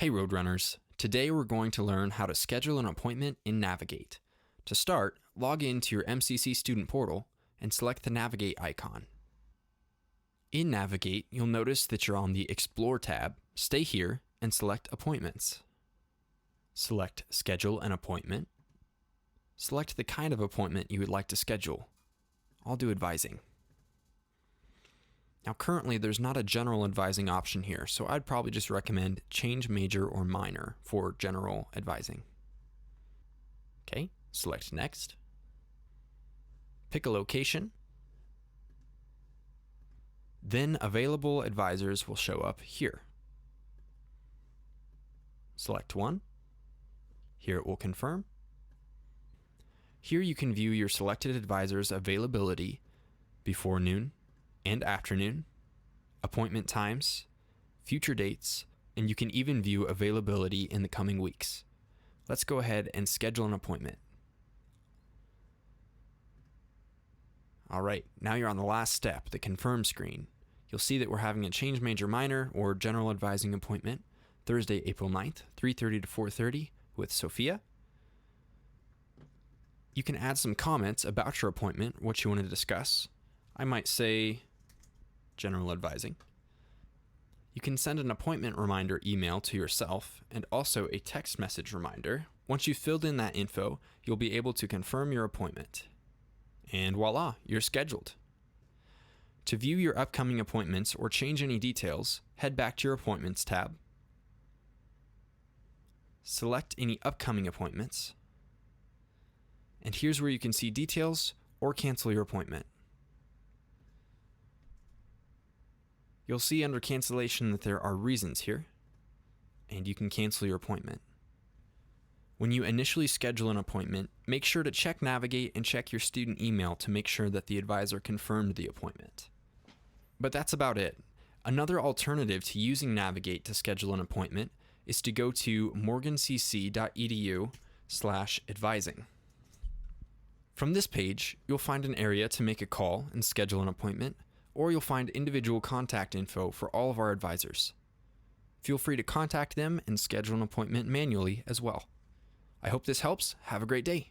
Hey Roadrunners, today we're going to learn how to schedule an appointment in Navigate. To start, log into your MCC student portal and select the Navigate icon. In Navigate, you'll notice that you're on the Explore tab. Stay here and select Appointments. Select Schedule an Appointment. Select the kind of appointment you would like to schedule. I'll do advising. Now currently there's not a general advising option here, so I'd probably just recommend change major or minor for general advising. Okay, select next. Pick a location. Then available advisors will show up here. Select one. Here it will confirm. Here you can view your selected advisor's availability before noon and afternoon, appointment times, future dates, and you can even view availability in the coming weeks. Let's go ahead and schedule an appointment. All right, now you're on the last step, the confirm screen. You'll see that we're having a change major minor or general advising appointment Thursday, April 9th, 3:30 to 4:30 with Sophia. You can add some comments about your appointment, what you want to discuss. I might say general advising. You can send an appointment reminder email to yourself and also a text message reminder. Once you've filled in that info, you'll be able to confirm your appointment. And voila, you're scheduled. To view your upcoming appointments or change any details, head back to your Appointments tab. Select any upcoming appointments. And here's where you can see details or cancel your appointment. You'll see under cancellation that there are reasons here, and you can cancel your appointment. When you initially schedule an appointment, make sure to check Navigate and check your student email to make sure that the advisor confirmed the appointment. But that's about it. Another alternative to using Navigate to schedule an appointment is to go to MorganCC.edu/advising. From this page, you'll find an area to make a call and schedule an appointment, or you'll find individual contact info for all of our advisors. Feel free to contact them and schedule an appointment manually as well. I hope this helps. Have a great day.